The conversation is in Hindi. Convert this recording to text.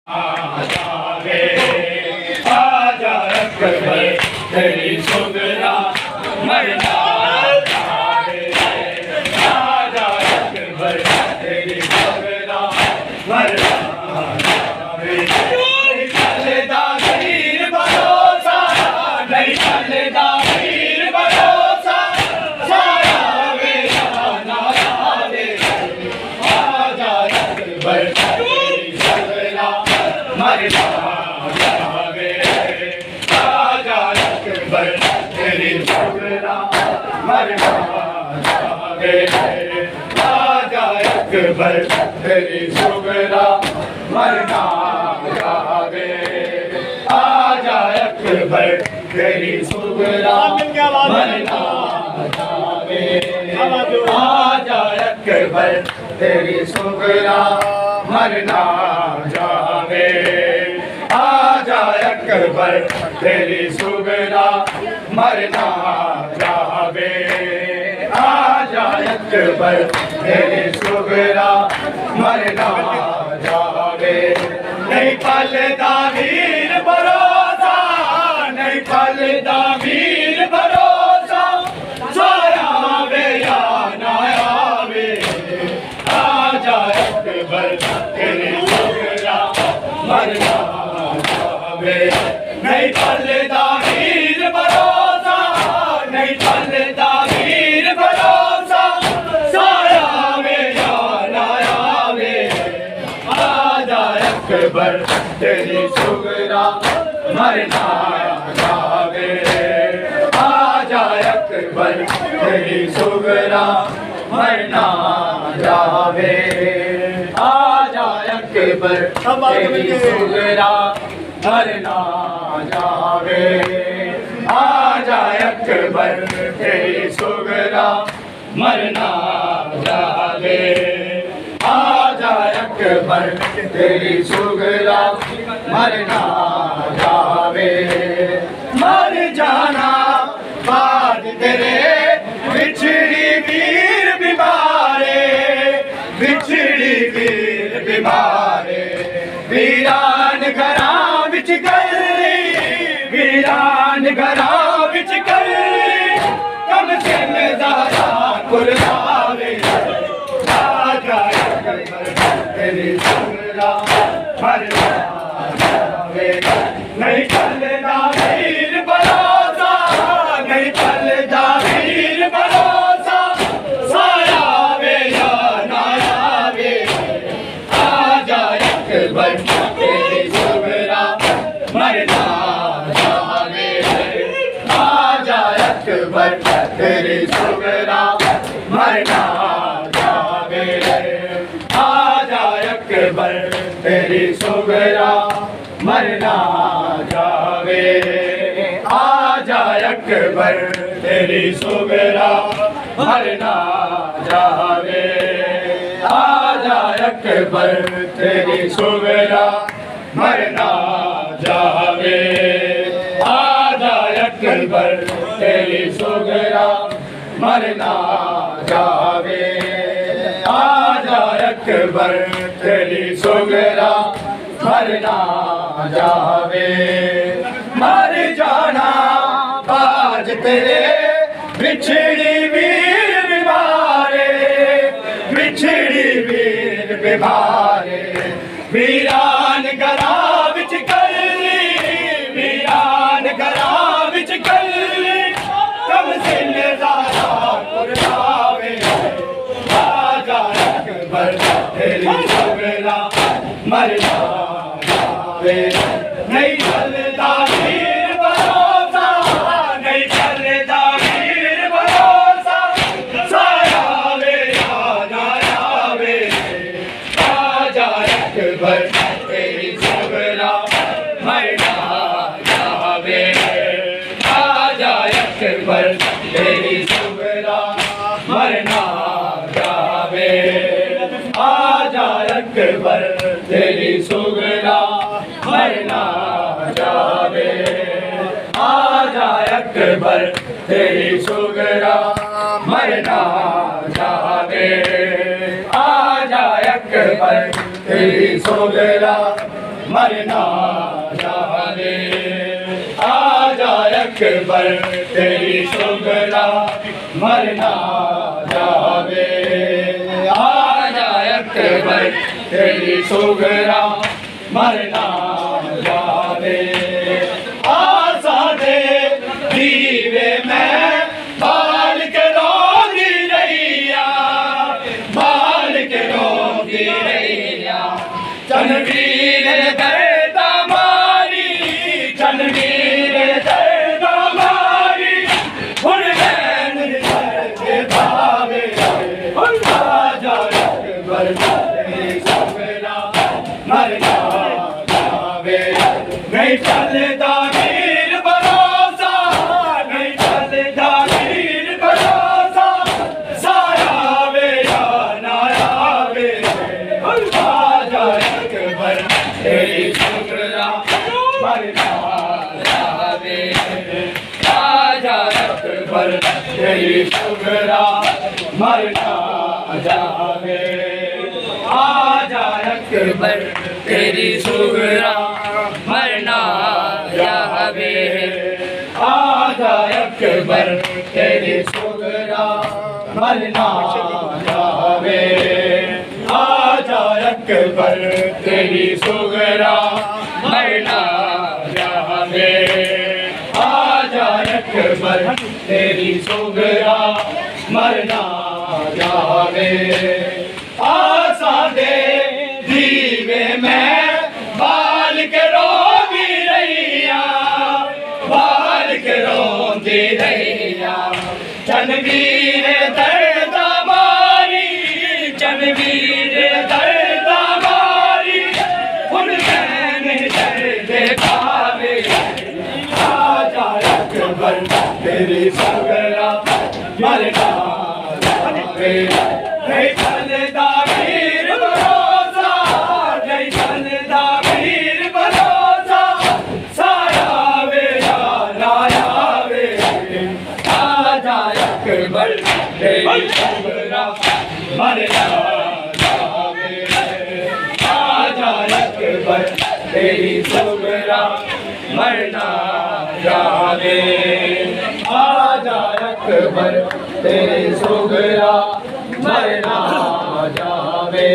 आजावे आजा अकबर तेरी सुगरा मरना जावे आजा अकबर तेरी सुगरा मरना जावे नहीं चलदा वीर भरोसा नहीं चलदा वीर भरोसा सारा वेला ना जावे आजा अकबर मरना जावे आजा अकबर तेरी सुगरा मरना जावे आजा अकबर तेरी सुगरा मरना जावे आजा अकबर तेरी सुगरा मरना जावे आजा अकबर तेरी सुगरा मरना जावे आजा अकबर तेरी सुगरा मरना जावे आजा अकबर तेरी सुगरा मरना जावे नहीं पलदा वीर भरोसा नहीं पलदा वीर भरोसा साया वे या ना आवे आजा अकबर तेरी सुगरा मरना जावे नहीं पलदा वीर भरोसा नहीं पलदा वीर भरोसा साया वे या ना आवे आजा अकबर तेरी सुगरा मरना जावे आजा अकबर तेरी सुगरा मरना जावे आजा अकबर तेरी सुगरा मरना जावे आजा अकबर तेरी सुगरा मरना जावे आजा अकबर तेरी सुगरा मरना जावे मर जाना बाद तेरे बिछड़ी वीर बीमारे बिछड़ी वीर बीमारे वीरान घरां विच गली वीरान घरां विच गली कम सिल ज़ारा कुर्बावे आजा अकबर तेरी सुगरा मरना जावे नहीं चलदा वीर भरोसा नहीं चलदा वीर भरोसा साया वे या ना आवे आजा अकबर तेरी सुगरा मरना जावे आजा अकबर तेरी सुगरा मरना जावे आजा अकबर तेरी सुगरा मरना जावे आजा अकबर तेरी सुगरा मरना जावे आजा अकबर तेरी सुगरा मरना जावे आजा अकबर तेरी सुगरा मरना जावे आजा अकबर तेरी सुगरा मरना जावे मर जाना बाज तेरे बिछड़ी वीर बीमारे बिछड़ी वीर बीमारे वीरान घरां विच गली वीरान घरां विच गली कम सिल ज़ारा कुर्बावे आजा अकबर तेरी सुगरा मरना जावे नहीं चलदा वीर भरोसा नहीं चलदा वीर भरोसा साया वे या ना आवे आजा अकबर तेरी सुगरा मरना जावे आजा अकबर तेरी सुगरा मरना जावे आजा अकबर तेरी सुगरा मरना जावे आजा अकबर तेरी सुगरा मरना जावे आजा अकबर तेरी सुगरा मरना जावे। आजा अकबर तेरी सुगरा मरना जावे। आजा अकबर तेरी सुगरा मरना जावे। आज़ादे दीवे में बाल के रोंदी रैया, बाल के रोंदी रैया। चनवीर दर्द मारी, चनवीर दर्द मारी, हुन नैन दर्द भावे। आजा अकबर तेरी सुगरा मरना जावे। नहीं चलदा वीर भरोसा, नहीं चलदा वीर भरोसा, साया वे या ना आवे। आजा अकबर तेरी सुगरा मरना जावे। आजा अकबर तेरी सुगरा मरना जावे। आजा अकबर तेरी सुगरा मरना जावे। आजा अकबर तेरी सुगरा मरना जावे। आजा अकबर तेरी सुगरा मरना जावे। आजा अकबर तेरी सुगरा मरना जावे। आज़ादे दीवे में बाल के रोंदी रैया, बाल के रोंदी रैया। चनवीर दर्द मारी, चनवीर दर्द मारी, हुन नैन दर्द भावे। आजा अकबर तेरी सुगरा मरना जावे। नहीं चलदा वीर भरोसा, नहीं चलदा वीर भरोसा, साया वे या ना आवे। आजा अकबर तेरी सुगरा मरना जावे। आजा अकबर तेरी सुगरा मरना जावे। आजा अकबर तेरी सुगरा मरना जावे।